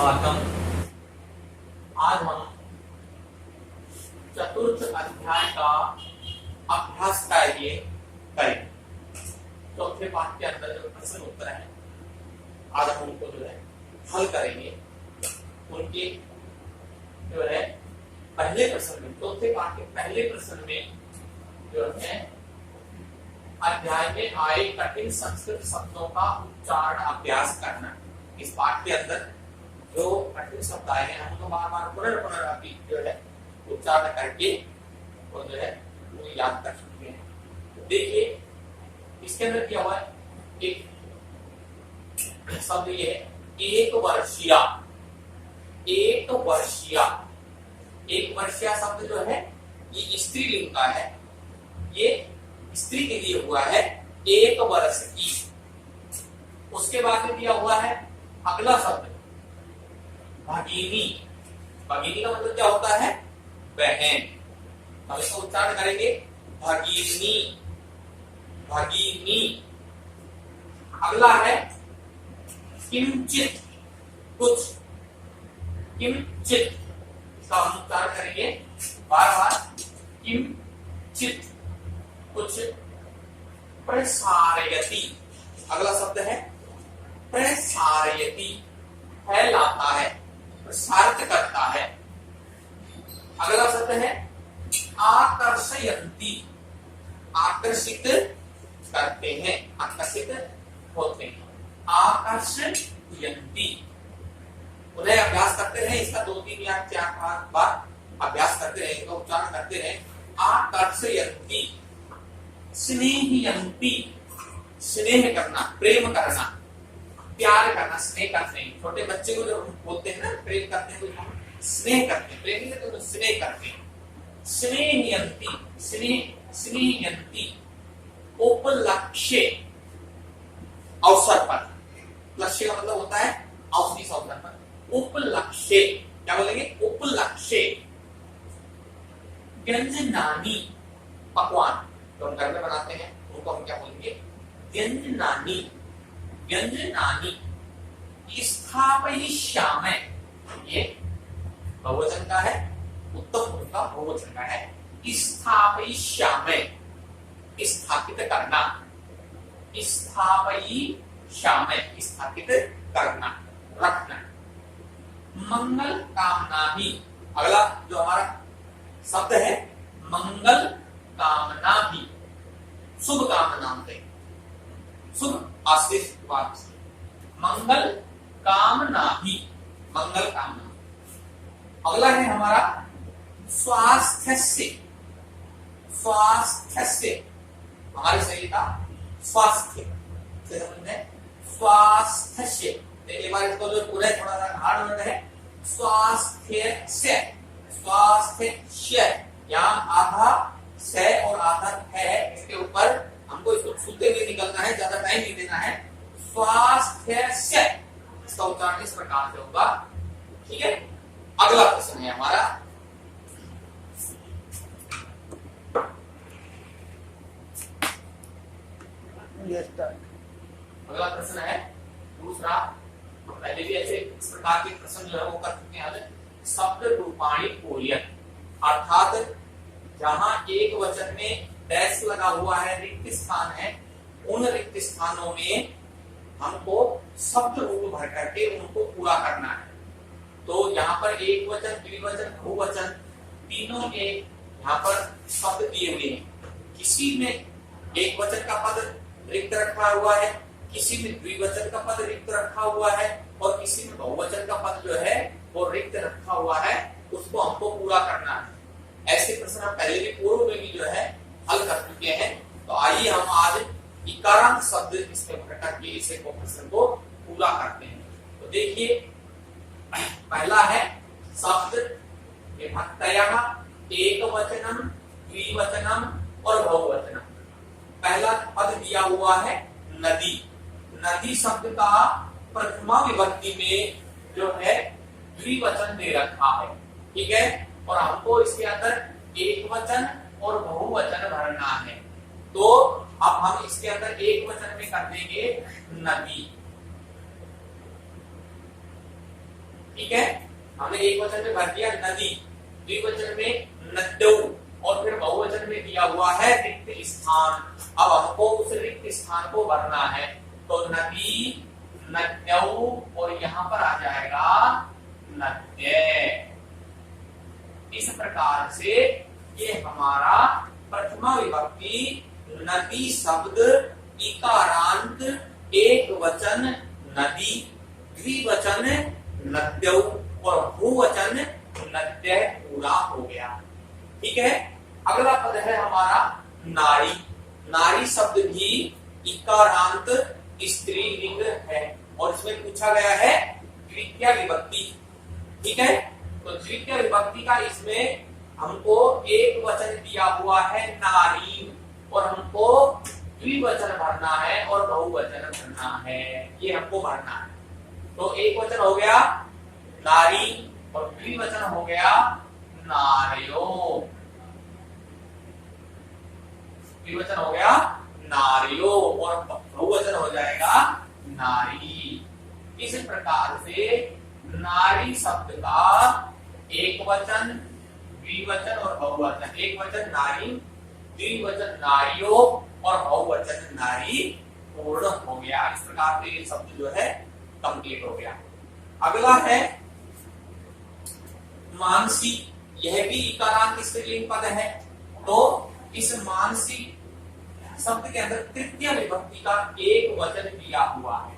सुप्रभातम। आज हम चतुर्थ अध्याय का अभ्यास कार्य करेंगे। चौथे पाठ के अंदर जो प्रश्न उत्तर है आज हम उनको जो है हल करेंगे। उनके जो है पहले प्रश्न में, चौथे पाठ के पहले प्रश्न में जो है अध्याय में आए कठिन संस्कृत शब्दों का उच्चारण अभ्यास करना। इस पाठ के अंदर जो कठिन शब्द आए हैं हम तो बार बार पुनरावृत्ति जो है उच्चारण करके वो जो है वो याद कर सकते हैं। तो देखिए इसके अंदर क्या हुआ है, एक शब्द ये है एक वर्षीया। एक वर्षीया, एक वर्षीया शब्द जो है ये स्त्रीलिंग का है, ये स्त्री के लिए हुआ है एक वर्ष की। उसके बाद में दिया हुआ है अगला शब्द भगिनी। भगिनी का मतलब क्या होता है, बहन। हम इसका उच्चारण करेंगे भगिनी, भगिनी। अगला है किंचित, कुछ, किंचित। इसका हम उच्चारण करेंगे बार बार, किंचित, कुछ। प्रसारयति, अगला शब्द है प्रसारयति, फैलाता है, प्रसारित करता है। अगला शब्द है आकर्षयन्ति, आकर्षित करते हैं, आकर्षित होते हैं, आकर्षयन्ति। उन्हें अभ्यास करते रहे, इसका 2-3 या 4-5 बार अभ्यास करते रहे, तो उच्चारण करते रहे। आकर्षयन्ति, स्नेहयन्ति, स्नेह करना, प्रेम करना, प्यार करना, स्नेह करते हैं। छोटे बच्चे को जब हम बोलते हैं ना प्रेम करते हैं तो हम स्नेह करते हैं, प्रेम नहीं करते तो स्नेह करते हैं। स्नेहयन्ति, स्नेह, स्नेहयन्ति। उपलक्ष्य, अवसर पर। लक्ष्य का मतलब होता है औषधि अवसर पर। उपलक्ष्य, क्या बोलेंगे, उपलक्ष्य। व्यंजनानि, पकवान जो हम घर में बनाते हैं उनको हम क्या बोलेंगे, व्यंजनानि, व्यंजनानि। स्थापयिष्यामि, ये बहुवचन का है, उत्तम पुरुष का बहुवचन का है। स्थापयिष्यामि, स्थापित करना, स्थापयिष्यामि, स्थापित करना, रखना। मंगल कामना भी, अगला जो हमारा शब्द है मंगल कामना भी, शुभ कामना से, शुभ आशीष बात से। मंगल कामना भी, मंगल कामना। अगला है हमारा स्वास्थ्य से, स्वास्थ्य से, हमारे शरीर का स्वास्थ्य से संबंध है, स्वास्थ्य से। एक बार इसको जो पूरा थोड़ा सा हार्ड वर्ड है, स्वास्थ्य से, स्वास्थ्य से। यहाँ आधा से और आधा है, इसके ऊपर हमको इसको छूते हुए निकलना है, ज्यादा टाइम नहीं देना है। स्वास्थ्य से, इसका उच्चारण इस प्रकार से होगा, ठीक है। अगला प्रश्न है हमारा अगला प्रश्न है दूसरा। पहले भी ऐसे इस प्रकार के प्रश्न जो है वो कर चुके हैं। शब्द रूपाणी पूर्यक, अर्थात जहां एक वचन में डैश लगा हुआ है, रिक्त स्थान है, उन रिक्त स्थानों में हमको शब्द रूप भर करके उनको पूरा करना है। तो यहाँ पर एक वचन, द्विवचन, बहुवचन तीनों के यहाँ पर शब्द दिए हुए हैं। किसी में एक वचन का पद रिक्त रखा हुआ है, किसी में द्विवचन का पद रिक्त रखा हुआ है, और किसी में बहुवचन का पद जो है वो रिक्त रखा हुआ है, उसको हमको पूरा करना है। ऐसे प्रश्न हम पहले भी पूर्व में भी जो है हल कर चुके हैं। तो आइए हम आज इकारांत शब्द इसमें भर करके इसे प्रश्न को पूरा करते हैं। तो देखिए पहला है शब्द विभक्तयः, एक वचनम, द्विवचनम और बहुवचनम। पहला पद दिया हुआ है नदी। नदी शब्द का प्रथमा विभक्ति में जो है द्विवचन दे रखा है, ठीक है। और हमको इसके अंदर एक वचन और बहुवचन भरना है। तो अब हम इसके अंदर एक वचन में कर देंगे नदी। ठीक है, हमने एक वचन में भर दिया नदी, द्विवचन में नद्यौ, और फिर बहुवचन में दिया हुआ है रिक्त स्थान। अब हमको उस रिक्त स्थान को भरना है, तो नदी, नद्यौ, और यहां पर आ जाएगा नद्य। इस प्रकार से ये हमारा प्रथमा विभक्ति नदी शब्द इकारांत एक वचन नदी, द्विवचन नद्यौ और बहुवचन नद्य पूरा हो गया। ठीक है, अगला पद है हमारा नारी। नारी शब्द भी इकारांत स्त्रीलिंग है और इसमें पूछा गया है द्वितीय विभक्ति। ठीक है, तो द्वितीय विभक्ति का इसमें हमको एक वचन दिया हुआ है नारी, और हमको द्विवचन भरना है और बहुवचन भरना है, ये हमको भरना है। तो एक वचन हो गया नारी और द्विवचन हो गया नार्यो। द्विवचन हो गया नार्यो और बहुवचन हो जाएगा नारी। इस प्रकार से नारी शब्द का एक वचन, द्विवचन और बहुवचन, एक वचन नारी, द्विवचन नारियो और बहुवचन नारी पूर्ण हो गया। इस प्रकार से ये शब्द जो है कंप्लीट हो गया। अगला है मानसी। यह भी इकारांत स्त्रीलिंग पद है। तो इस मानसी शब्द के अंदर तृतीय विभक्ति का एक वचन दिया हुआ है।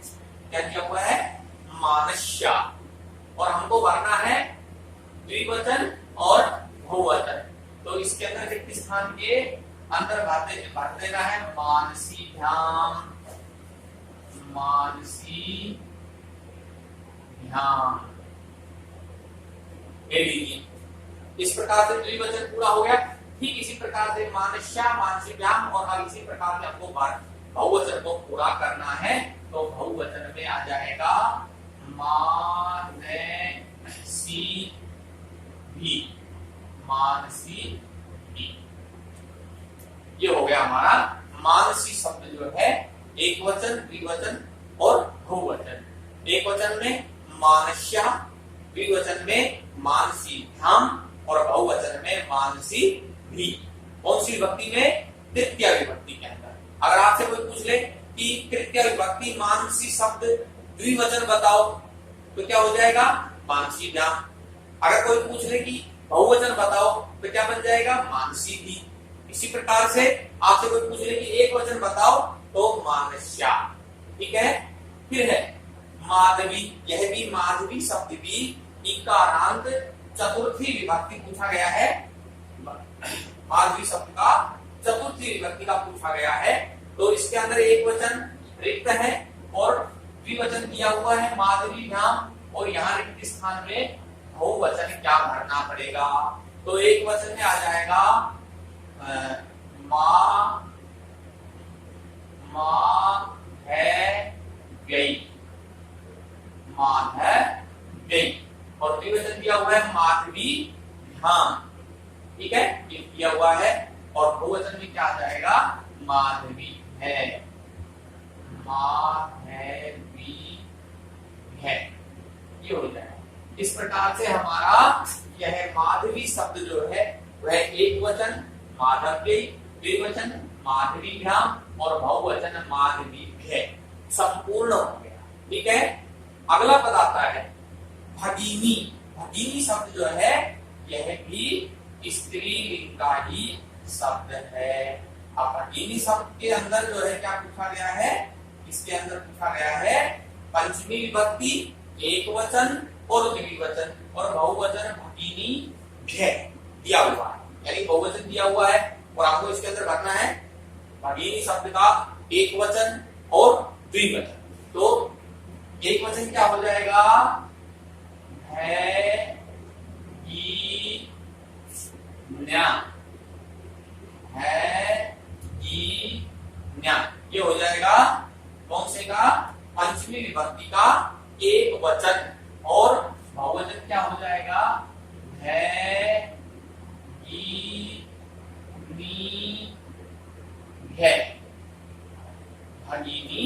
क्या दिया हुआ है? मानस्या, और हमको भरना है द्विवचन और बहुवचन। तो इसके अंदर रिक्त स्थान के अंदर भर देना है मानसी ध्यान, मानसी ध्यान। ले लीजिए, इस प्रकार से द्विवचन पूरा हो गया। ठीक इसी प्रकार से मानस्या, मानसीभ्याम, और अब इसी प्रकार से हमको बहुवचन को पूरा करना है। तो बहुवचन में आ जाएगा मानसी भी, मानसी भी। ये हो गया हमारा मानसी शब्द जो है एक वचन, द्विवचन और बहुवचन। एक वचन में मानस्या, द्विवचन में मानसी ध्यान और बहुवचन में मानसी भी। कौन सी विभक्ति में? तृतीय विभक्ति के अंदर। अगर आपसे कोई पूछ ले कि तृतीय विभक्ति मानसी शब्द द्विवचन बताओ, तो क्या हो जाएगा? मानसी ध्यान। अगर कोई पूछ ले कि बहुवचन बताओ, तो क्या बन जाएगा? मानसी भी। इसी प्रकार से आपसे कोई पूछ ले कि एक वचन बताओ, तो मानस्या। ठीक है, फिर है माधवी। यह भी माधवी शब्द भी इकारांत चतुर्थी विभक्ति पूछा गया है। माधवी शब्द का चतुर्थी विभक्ति का पूछा गया है। तो इसके अंदर एक वचन रिक्त है और द्विवचन दिया हुआ है माधवी नाम, और यहाँ रिक्त स्थान में बहुवचन क्या भरना पड़ेगा? तो एक वचन में आ जाएगा माँ है गई, माँ है गई, और द्विवचन दिया हुआ है माधवी ध्यान। ठीक है, ये दिया हुआ है। और बहुवचन में क्या आ जाएगा? माधवी है, माधवी है, ये हो जाएगा। इस प्रकार से हमारा यह माधवी शब्द जो है वह एक वचन माधव्य, द्विवचन माधवीभ्याम और बहुवचन माधवीभ्य संपूर्ण हो गया। ठीक है, अगला पद आता है भगिनी। भगिनी शब्द जो है यह भी स्त्रीलिंग का ही शब्द है। अब भगिनी शब्द के अंदर जो है क्या पूछा गया है? इसके अंदर पूछा गया है पंचमी विभक्ति, एक वचन और द्विवचन और बहुवचन भगिनी भ्य दिया हुआ है, यानी बहुवचन दिया हुआ है और आपको इसके अंदर भरना है भगिनी शब्द का एक वचन और द्विवचन। तो एक वचन क्या हो जाएगा? है ये हो जाएगा कौन से का? पंचमी विभक्ति का एक वचन, और बहुवचन क्या हो जाएगा? है भगिनी,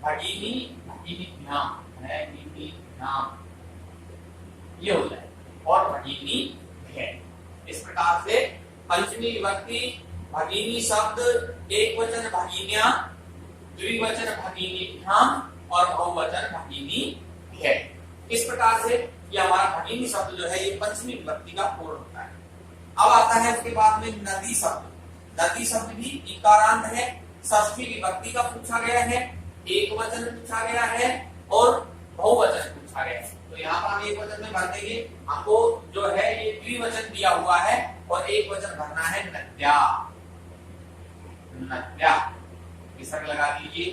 भगिनी, भगिनी ध्यान, है भगिनी ध्यान। ये हो जाए, और भगिनी है। इस प्रकार से पंचमी विभक्ति भगिनी शब्द एक वचन भगिनियां, द्विवचन भगिनीभ्याम और बहुवचन भगिनी है। इस प्रकार से ये हमारा भगिनी शब्द जो है ये पंचमी विभक्ति का पूर्ण होता है। अब आता है उसके बाद में नदी शब्द। नदी शब्द भी इकारांत है, षष्ठी विभक्ति का पूछा गया है, एक वचन पूछा गया है और बहुवचन पूछा गया है। तो यहाँ पर हम एक वचन में भर देंगे, हमको जो है ये द्विवचन दिया हुआ है और एक वचन भरना है नद्या। नद्या विसर्ग लगा दीजिए,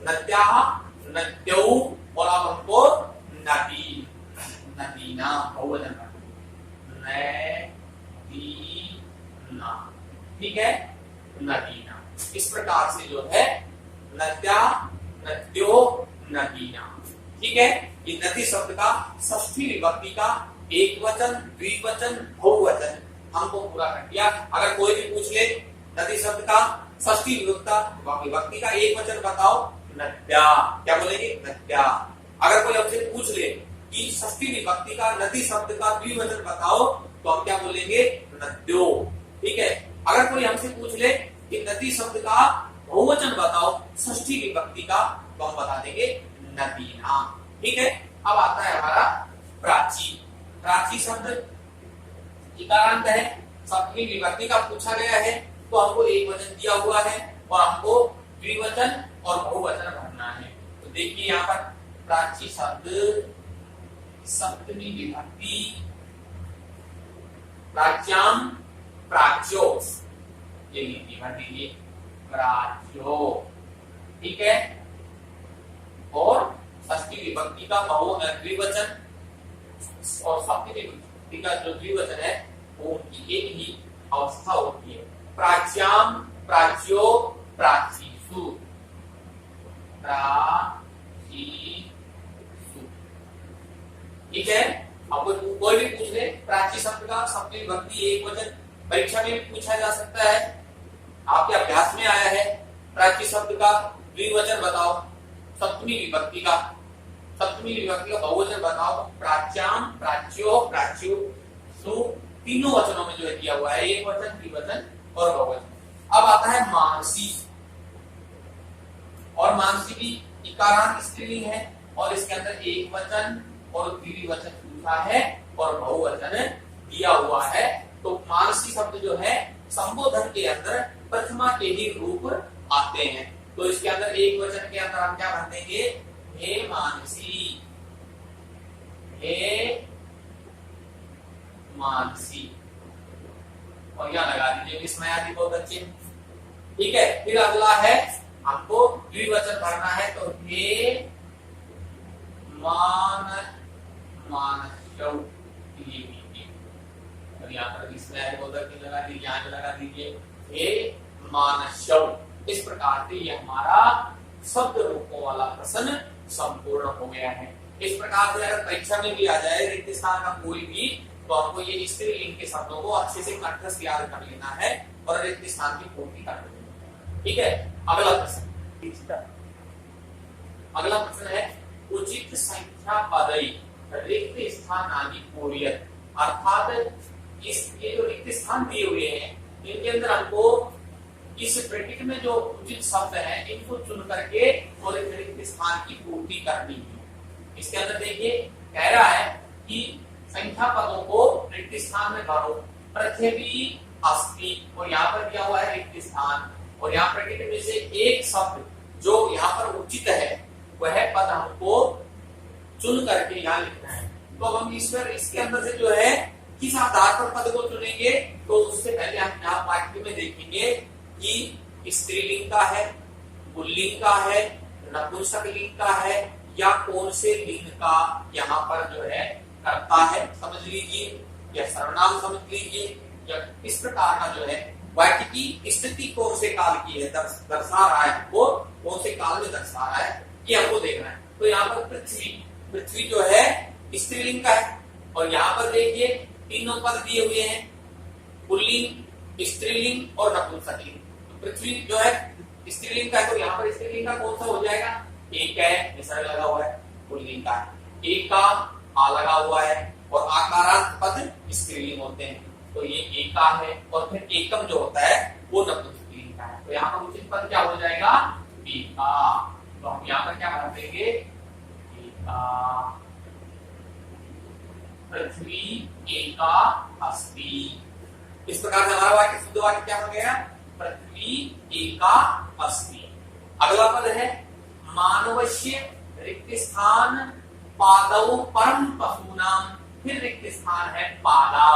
नद्या, नद्यौ, और अब हमको नदी, नदीना बहुवचन नदीना, ठीक है, नदीना। इस प्रकार से जो है नद्या, नद्यो, नदीना, ठीक है। ये नदी शब्द का षष्ठी विभक्ति का एक वचन, द्विवचन, बहुवचन हमको पूरा कर दिया। अगर कोई भी पूछ ले नदी शब्द का षष्ठी विभक्ति का एक वचन बताओ, नद्या, क्या बोलेंगे, नद्या। अगर कोई हमसे पूछ ले कि षष्ठी विभक्ति का नदी शब्द का द्विवचन बताओ, तो हम क्या बोलेंगे, नद्यो, ठीक है। अगर कोई हमसे पूछ ले कि नदी शब्द का बहुवचन बताओ षष्ठी विभक्ति का, तो हम बता देंगे नदीना, ठीक है। अब आता है हमारा प्राची। प्राची शब्द इकारांत है, सप्तमी विभक्ति का पूछा गया है, तो हमको एक वचन दिया हुआ है और हमको द्विवचन और बहुवचन भरना है। तो देखिए यहाँ पर प्राची शब्द सप्तमी विभक्ति, प्राच्याम, प्राच्यो, ये लीजिए भर दीजिए, प्राच्यो, ठीक है। और षष्ठी विभक्ति का द्विवचन और सप्तमी विभक्ति का जो द्विवचन है वो उनकी एक ही अवस्था होती है। प्राच्याम, प्राच्यो, प्राचीसु, प्राचीसु, ठीक है। अब कोई भी पूछ ले प्राची शब्द का सप्तमी विभक्ति एक वचन, परीक्षा में भी पूछा जा सकता है, आपके अभ्यास में आया है। प्राची शब्द का द्विवचन बताओ सप्तमी विभक्ति का, सप्तमी विभक्ति का बहुवचन बताओ, प्राच्याम, प्राच्यो, प्राच्यु, सु, तीनों वचनों में जो है दिया हुआ है, एक वचन, द्विवचन और बहुवचन। अब आता है मानसी, और मानसी भी इकारांत स्त्रीलिंग है और इसके अंदर एक वचन और द्विवचन पूछा है और बहुवचन दिया हुआ है। तो मानसी शब्द जो है संबोधन के अंदर प्रथमा के ही रूप आते हैं। तो इसके अंदर एक वचन के अंदर हम क्या भर देंगे, हे मानसी, हे मानसी, और यहाँ लगा दीजिए विस्मयादि बहुत अच्छे, ठीक है। फिर अगला है हमको द्विवचन भरना है, तो हे मान, मानस्यौ, और यहाँ पर विस्मयादि बहुत अच्छे लगा दीजिए, यहाँ लगा दीजिए हे मानस्यौ। इस प्रकार से ये हमारा शब्द रूपों वाला प्रश्न संपूर्ण हो गया है। इस प्रकार से अगर परीक्षा में भी आ जाए रिक्त स्थान का कोई भी, तो हमको ये स्त्रीलिंग के शब्दों को अच्छे से कंठस्थ याद कर लेना है और रिक्त स्थान की पूर्ति कर लेना है, ठीक है। अगला प्रश्न, अगला प्रश्न है उचित संख्या पदई रिक्त स्थान आदि पूर्यत, अर्थात इस ये जो रिक्त स्थान दिए हुए हैं इनके अंदर हमको इस ब्रैकेट में जो उचित शब्द है इनको चुन करके और इस रिक्त स्थान की पूर्ति करनी है। इसके अंदर देखिए कह रहा है कि संख्या पदों को रिक्त स्थान में भरो, पृथ्वी, अस्ति, और यहाँ पर दिया हुआ है रिक्त स्थान, और यहाँ ब्रैकेट में से एक शब्द जो यहाँ पर उचित है वह पद हमको चुन करके यहाँ लिखना है। तो हम इसके अंदर से जो है किस आधार पर पद को चुनेंगे, तो उससे पहले हम यहाँ वाक्य में देखेंगे कि स्त्रीलिंग का है, पुल्लिंग का है, नपुंसकलिंग का है, या कौन से लिंग का यहाँ पर जो है करता है समझ लीजिए, या सर्वनाम समझ लीजिए, या इस प्रकार का जो है वाक्य की स्थिति कौन से काल की है दर्शा रहा है, हमको कौन से काल में दर्शा रहा है ये हमको देखना है। तो यहाँ पर पृथ्वी, पृथ्वी जो है स्त्रीलिंग का है, और यहाँ पर देखिए तीनों पद दिए हुए हैं, पुल्लिंग, स्त्रीलिंग और नपुंसकलिंग। तो पृथ्वी जो है स्त्रीलिंग का है, तो यहाँ पर स्त्रीलिंग का कौन सा हो जाएगा, एक है, विसर्ग लगा हुआ है, पुल्लिंग का है, एक का आ लगा हुआ है, और आकारांत पद स्त्रीलिंग होते हैं। तो ये एका है और फिर एकम जो होता है वो नपुंसकलिंग का है। तो यहाँ पर उचित पद क्या हो जाएगा? एका। तो हम यहाँ पर क्या बना देंगे? एका। पृथ्वी एका अस्ति। इस प्रकार से हमारा वाक्य शुद्ध वाक्य क्या हो गया? पृथ्वी एका अस्ति। अगला पद है मानवस्य रिक्त स्थान पादौ परम पशूनाम। फिर रिक्त स्थान है पादा।